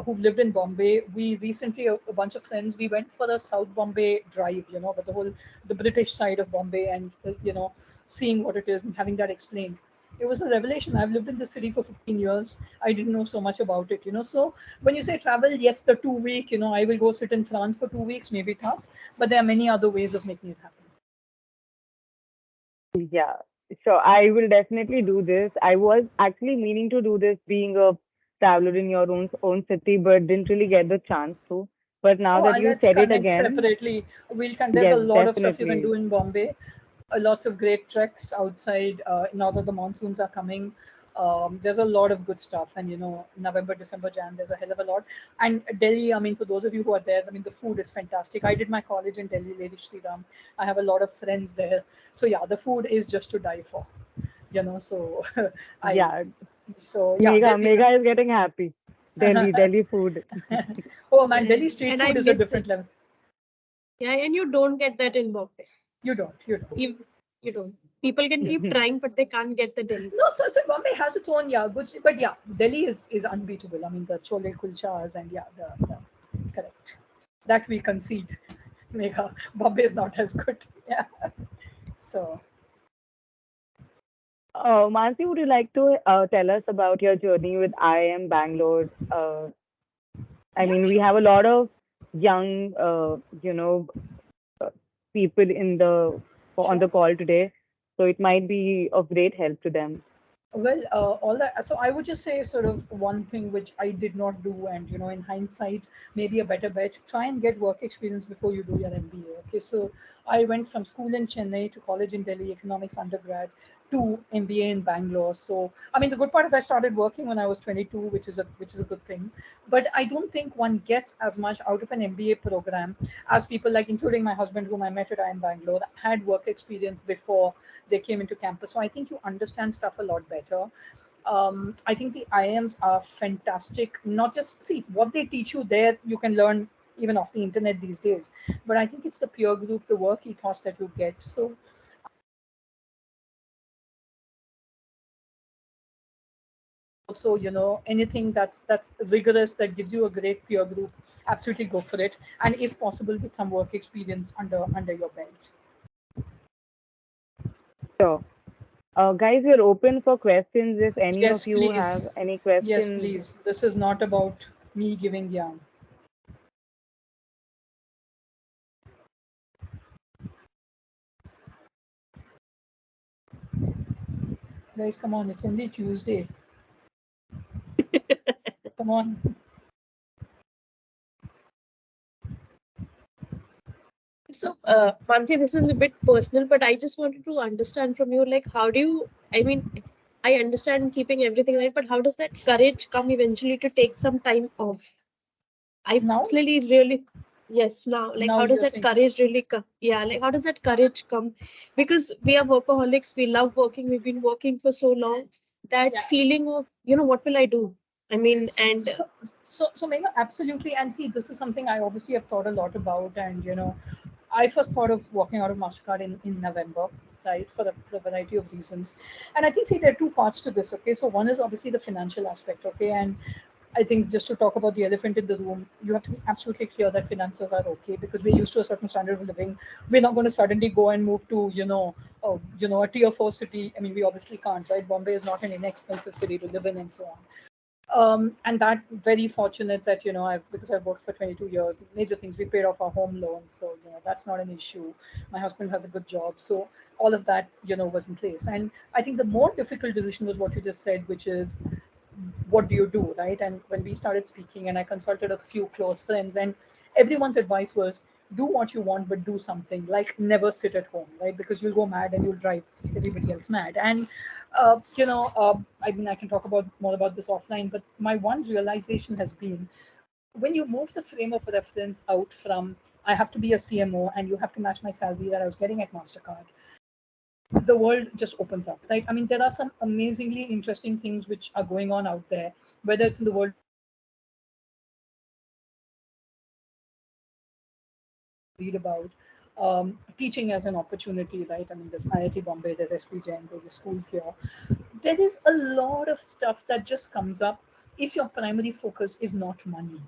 who've lived in Bombay, we recently, a bunch of friends, we went for a South Bombay drive, but the British side of Bombay, and, seeing what it is and having that explained. it was a revelation. I've lived in the city for 15 years. I didn't know so much about it, So when you say travel, yes, the 2 week, I will go sit in France for 2 weeks, maybe tough, but there are many other ways of making it happen. Yeah. So I will definitely do this. I was actually meaning to do this being a traveler in your own city, but didn't really get the chance to. But now Oh, that you let's said it connect again, separately. There's a yes, lot of stuff you can definitely. do in Bombay. Lots of great treks outside. Now that the monsoons are coming, there's a lot of good stuff. And November, December, Jan, there's a hell of a lot. And Delhi, I mean, for those of you who are there, I mean, the food is fantastic. I did my college in Delhi, Lady Shri Ram. I have a lot of friends there. So yeah, the food is just to die for. So I, Yeah, so yeah, Delhi. Mega is getting happy. Delhi food. Oh man, Delhi street And I food is a miss different it. level. Yeah, and you don't get that in Bombay. You don't. If you don't, people can keep trying, but they can't get the Delhi. No, so Bombay has its own, yeah, good, but yeah, Delhi is unbeatable. I mean, the chole kulchas and yeah, the correct. That we concede. Mega. Bombay is not as good. Yeah. So, Mansi, would you like to tell us about your journey with IIM Bangalore? I yeah, mean, we sure. have a lot of young, uh, people on Sure. the call today, so it might be of great help to them. Well, all that. So I would just say sort of one thing which I did not do, and in hindsight, maybe a better bet. Try and get work experience before you do your MBA. Okay, so I went from school in Chennai to college in Delhi, economics undergrad, to MBA in Bangalore. So I mean, the good part is I started working when I was 22, which is a good thing. But I don't think one gets as much out of an MBA program as people like, including my husband, whom I met at IIM Bangalore, had work experience before they came into campus. So I think you understand stuff a lot better. I think the IIMs are fantastic. Not just see what they teach you there, you can learn even off the internet these days. But I think it's the peer group, the work ethos that you get. So also, anything that's rigorous, that gives you a great peer group, absolutely go for it. And if possible, with some work experience under your belt. So, guys, we're open for questions. If any of Yes, you have please. any Yes, questions, please. This is not about me giving yarn. Guys, come on, it's only Tuesday. Come on. So, Mansi, this is a bit personal, but I just wanted to understand from you, like, how do you, I mean, I understand keeping everything right, but how does that courage come eventually to take some time off? I Now, personally really, yes, now, like, now how does you're that saying, courage really come? Yeah, like, how does that courage come? Because we are workaholics, we love working, we've been working for so long. That yeah. feeling of, what will I do? I mean, and So Megha, absolutely. And see, this is something I obviously have thought a lot about. And, I first thought of walking out of MasterCard in November, right, for a variety of reasons. And I think, see, there are two parts to this, okay? So one is obviously the financial aspect, okay? And I think just to talk about the elephant in the room, you have to be absolutely clear that finances are okay because we're used to a certain standard of living. We're not going to suddenly go and move to, a tier four city. I mean, we obviously can't, right? Bombay is not an inexpensive city to live in and so on. And that very fortunate that because I've worked for 22 years, major things, we paid off our home loan, so that's not an issue. My husband has a good job, so all of that was in place. And I think the more difficult decision was what you just said, which is what do you do, right? And when we started speaking, and I consulted a few close friends, and everyone's advice was do what you want, but do something. Like, never sit at home, right? Because you'll go mad and you'll drive everybody else mad. And I mean, I can talk about more about this offline, but my one realization has been, when you move the frame of reference out from I have to be a CMO and you have to match my salary that I was getting at MasterCard, the world just opens up, right? I mean, there are some amazingly interesting things which are going on out there, whether it's in the world read about, teaching as an opportunity, right? I mean, there's IIT Bombay, there's SP Jain, there's schools here. There is a lot of stuff that just comes up if your primary focus is not money.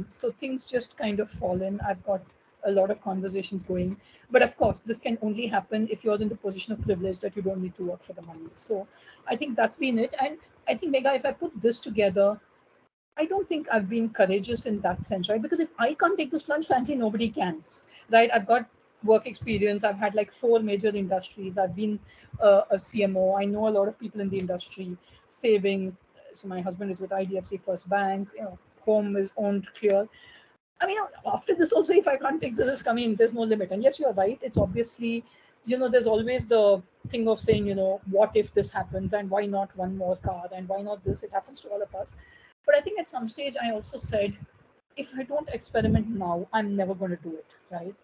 So things just kind of fall in. I've got a lot of conversations going. But of course, this can only happen if you're in the position of privilege that you don't need to work for the money. So I think that's been it. And I think, Mega, if I put this together, I don't think I've been courageous in that sense, right? Because if I can't take this plunge, frankly, nobody can, right? I've got work experience. I've had like 4 major industries. I've been a CMO. I know a lot of people in the industry, savings. So my husband is with IDFC First Bank. Home is owned clear. I mean, after this also, if I can't take the risk, I mean, there's no limit. And yes, you're right. It's obviously, there's always the thing of saying, what if this happens and why not one more car and why not this? It happens to all of us. But I think at some stage I also said, if I don't experiment now, I'm never going to do it, right?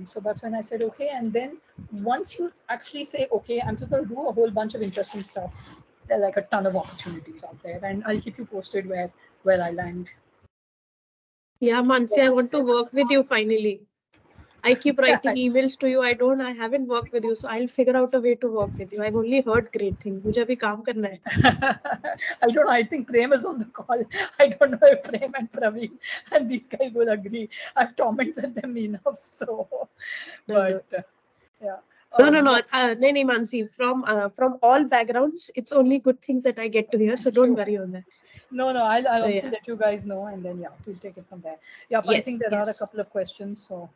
So that's when I said, okay. And then once you actually say, okay, I'm just going to do a whole bunch of interesting stuff, there are like a ton of opportunities out there. And I'll keep you posted where I land. Yeah, Mansi, I want to work with you finally. I keep writing emails to you. I haven't worked with you, so I'll figure out a way to work with you. I've only heard great things. मुझे अभी काम करना है. I don't know. I think Prem is on the call. I don't know if Prem and Praveen and these guys will agree. I've tormented them enough. So, but yeah. No. No, Mansi. From all backgrounds, it's only good things that I get to hear. So don't worry on that. No. I'll So, also yeah. let you guys know, and then we'll take it from there. Yeah, but I Yes, think there are a yes. couple of questions. So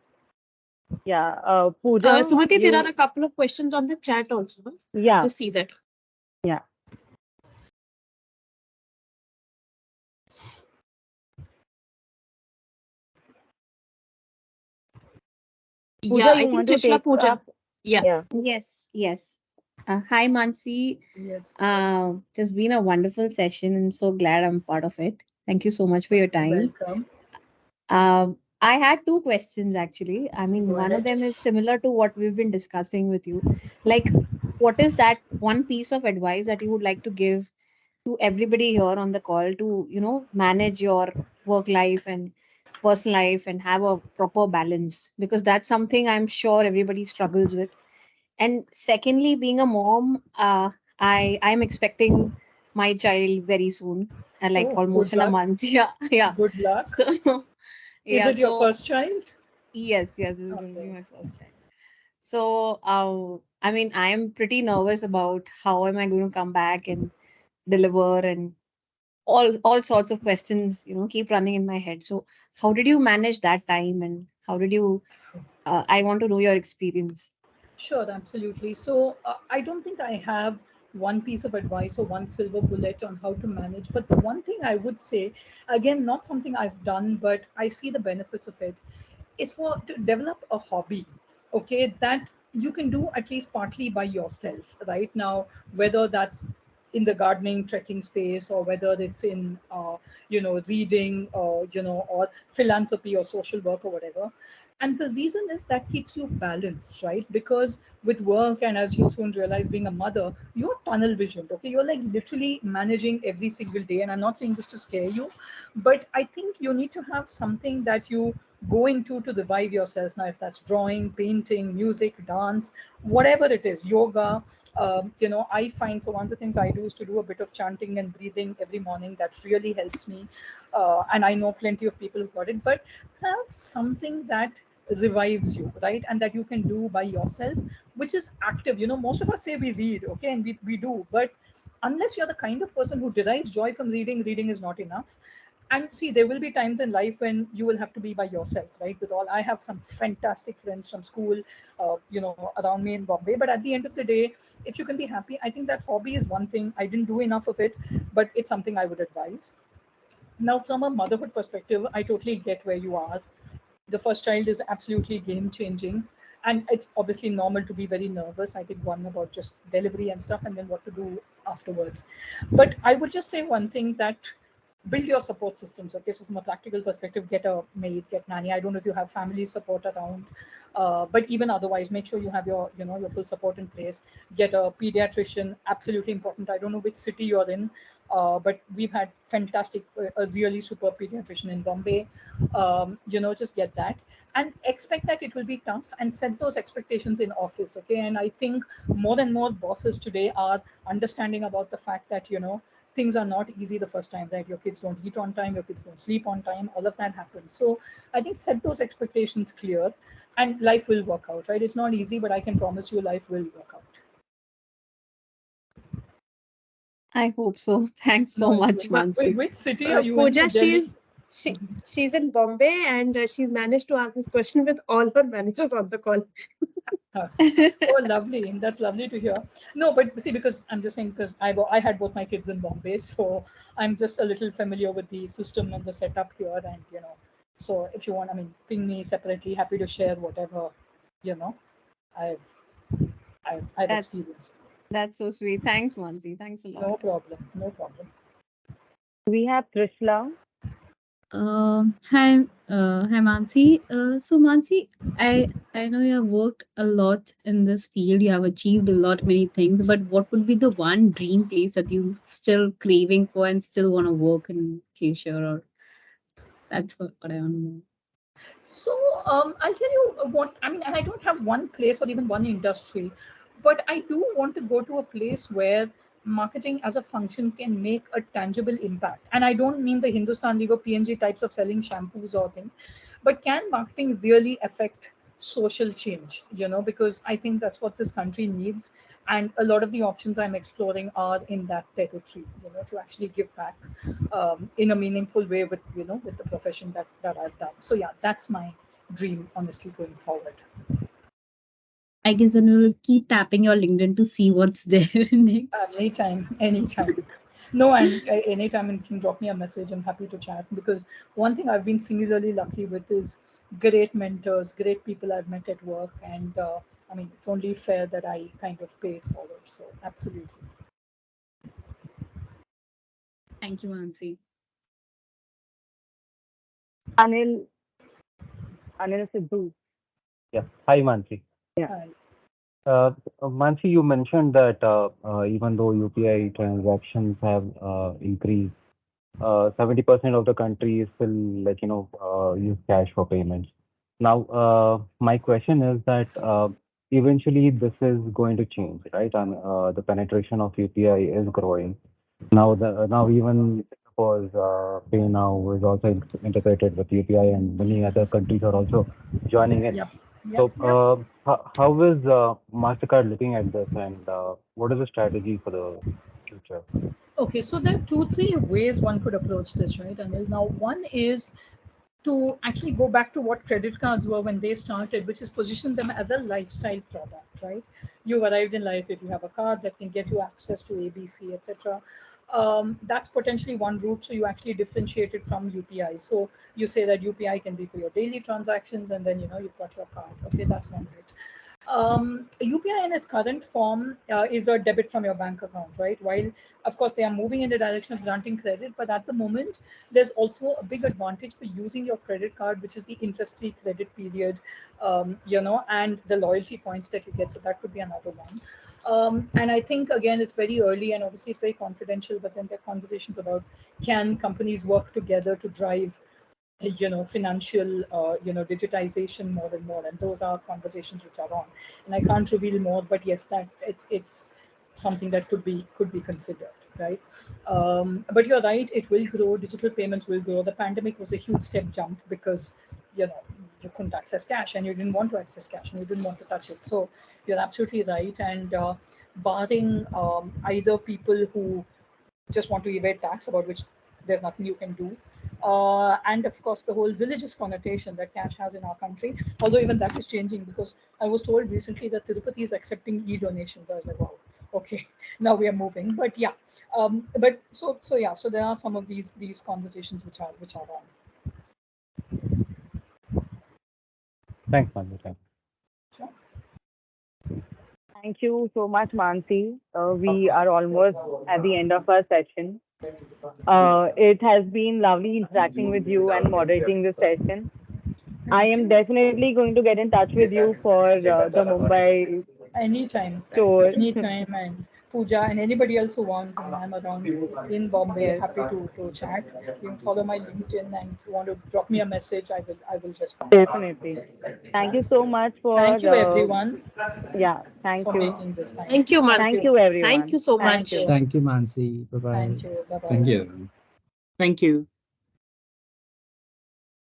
Yeah, Pooja, Sumati, there are you, a couple of questions on the chat also. Huh? yeah, Just see that. yeah. Yeah, Pooja, I you think want to Trishna take Pooja. up? Yeah. Yeah. Yes, yes. Hi, Mansi. yes, It has been a wonderful session. I'm so glad I'm part of it. Thank you so much for your time. welcome. I had two questions actually. I mean, Go one of ahead. them is similar to what we've been discussing with you. Like, what is that one piece of advice that you would like to give to everybody here on the call to, manage your work life and personal life and have a proper balance? Because that's something I'm sure everybody struggles with. And secondly, being a mom, I'm expecting my child very soon, like Oh, almost good in a luck. month. Yeah, yeah. Good luck. So Is yeah, it your so first child? yes, this is going to be Okay. my first child. So I mean, I am pretty nervous about how am I going to come back and deliver, and all sorts of questions, keep running in my head. So how did you manage that time, and how did you? I want to know your experience. Sure, absolutely. So I don't think I have one piece of advice or one silver bullet on how to manage. But the one thing I would say, again, not something I've done, but I see the benefits of it, is for to develop a hobby, okay, that you can do at least partly by yourself, right? Now, whether that's in the gardening, trekking space, or whether it's in, reading, or, or philanthropy or social work or whatever. And the reason is that keeps you balanced, right? Because with work, and as you soon realize, being a mother, you're tunnel visioned, okay? You're like literally managing every single day. And I'm not saying this to scare you, but I think you need to have something that you go into to revive yourself. Now, if that's drawing, painting, music, dance, whatever it is, yoga, I find, so one of the things I do is to do a bit of chanting and breathing every morning. That really helps me. And I know plenty of people who've got it, but have something that revives you, right? And that you can do by yourself, which is active. Most of us say we read, okay, and we do, but unless you're the kind of person who derives joy from reading, reading is not enough. And see, there will be times in life when you will have to be by yourself, right? With all, I have some fantastic friends from school, around me in Bombay. But at the end of the day, if you can be happy, I think that hobby is one thing. I didn't do enough of it, but it's something I would advise. Now, from a motherhood perspective, I totally get where you are. The first child is absolutely game changing, and it's obviously normal to be very nervous. I think one about just delivery and stuff, and then what to do afterwards. But I would just say one thing, that build your support systems, okay? So from a practical perspective, get a maid, get nanny. I don't know if you have family support around, but even otherwise, make sure you have your full support in place. Get a pediatrician, absolutely important. I don't know which city you're in, but we've had fantastic, a really super pediatrician in Bombay. Just get that, and expect that it will be tough, and set those expectations in office, okay? And I think more and more bosses today are understanding about the fact that, things are not easy the first time, right? Your kids don't eat on time, your kids don't sleep on time, all of that happens. So I think set those expectations clear, and life will work out, right? It's not easy, but I can promise you life will work out. I hope so. Thanks so No, it will. much, Mansi. Which city are you in? Pooja, Delhi? she's in Bombay, and she's managed to ask this question with all her managers on the call. Oh, lovely. That's lovely to hear. No, but see, because I'm just saying, because I had both my kids in Bombay, so I'm just a little familiar with the system and the setup here, and so if you want, I mean, ping me separately. Happy to share whatever you know I've I've That's experienced. that's so sweet. Thanks, Mansi. Thanks a lot. No problem. No problem. We have Trishla. Hi, Mansi. So Mansi, I know you have worked a lot in this field. You have achieved a lot, many things. But what would be the one dream place that you still craving for and still want to work in future? Or that's what I want to know. So I'll tell you what I mean, and I don't have one place or even one industry, but I do want to go to a place where marketing as a function can make a tangible impact. And I don't mean the Hindustan Lever PNG types of selling shampoos or things, but can marketing really affect social change? Because I think that's what this country needs, and a lot of the options I'm exploring are in that territory. To actually give back in a meaningful way with the profession that I've done. So yeah, that's my dream, honestly, going forward. I guess then we'll keep tapping your LinkedIn to see what's there next. Anytime, anytime. No, and anytime you can drop me a message. I'm happy to chat, because one thing I've been singularly lucky with is great mentors, great people I've met at work, and I mean, it's only fair that I kind of pay it forward. So absolutely. Thank you, Mansi. Anil, Anil Sidhu. Yeah. Hi, Mansi. Yeah. Hi. Mansi, you mentioned that even though UPI transactions have increased, 70% of the country is still use cash for payments. Now, my question is that eventually this is going to change, right? And the penetration of UPI is growing. Now even Singapore's Pay Now is also integrated with UPI, and many other countries are also joining in. Yep. Yep. So, how is Mastercard looking at this, and what is the strategy for the future? Okay, so there are two, three ways one could approach this, right? And now one is to actually go back to what credit cards were when they started, which is position them as a lifestyle product, right? You've arrived in life if you have a card that can get you access to ABC, etc. That's potentially one route. So you actually differentiate it from UPI. So you say that UPI can be for your daily transactions, and then you've got your card. Okay, that's one bit. UPI in its current form is a debit from your bank account, right? While, of course, they are moving in the direction of granting credit, but at the moment, there's also a big advantage for using your credit card, which is the interest-free credit period, and the loyalty points that you get. So that could be another one. And I think, again, it's very early, and obviously it's very confidential, but then there are conversations about, can companies work together to drive financial digitization more and more, and those are conversations which are on, and I can't reveal more, but yes, that it's something that could be considered, right? But you're right, it will grow. Digital payments will grow. The pandemic was a huge step jump, because you couldn't access cash, and you didn't want to access cash, and you didn't want to touch it. So you're absolutely right. And barring either people who just want to evade tax, about which there's nothing you can do. And of course, the whole religious connotation that cash has in our country, although even that is changing, because I was told recently that Tirupati is accepting e-donations. I was like, wow, okay, now we are moving. But yeah, but so yeah, so there are some of these conversations which are on. Thanks, Mansi. Thanks. Sure. Thank you so much, Mansi. We are almost at the end of our session. It has been lovely interacting with you and moderating this session. I Thank am you. definitely going to get in touch with you for the Mumbai Anytime, tour. anytime, and Pooja, and anybody else who wants, and I'm around in Bombay, Yes, happy to chat. You can follow my LinkedIn, and if you want to drop me a message, I will respond. definitely. Thank you so much for Thank you, everyone, yeah, thank for you. making this time. Thank you, Thank Thank you. Mansi. you Thank everyone. you so Thank much. you. Thank you, Mansi. Bye bye. Thank you. Bye Thank bye. you. Thank you.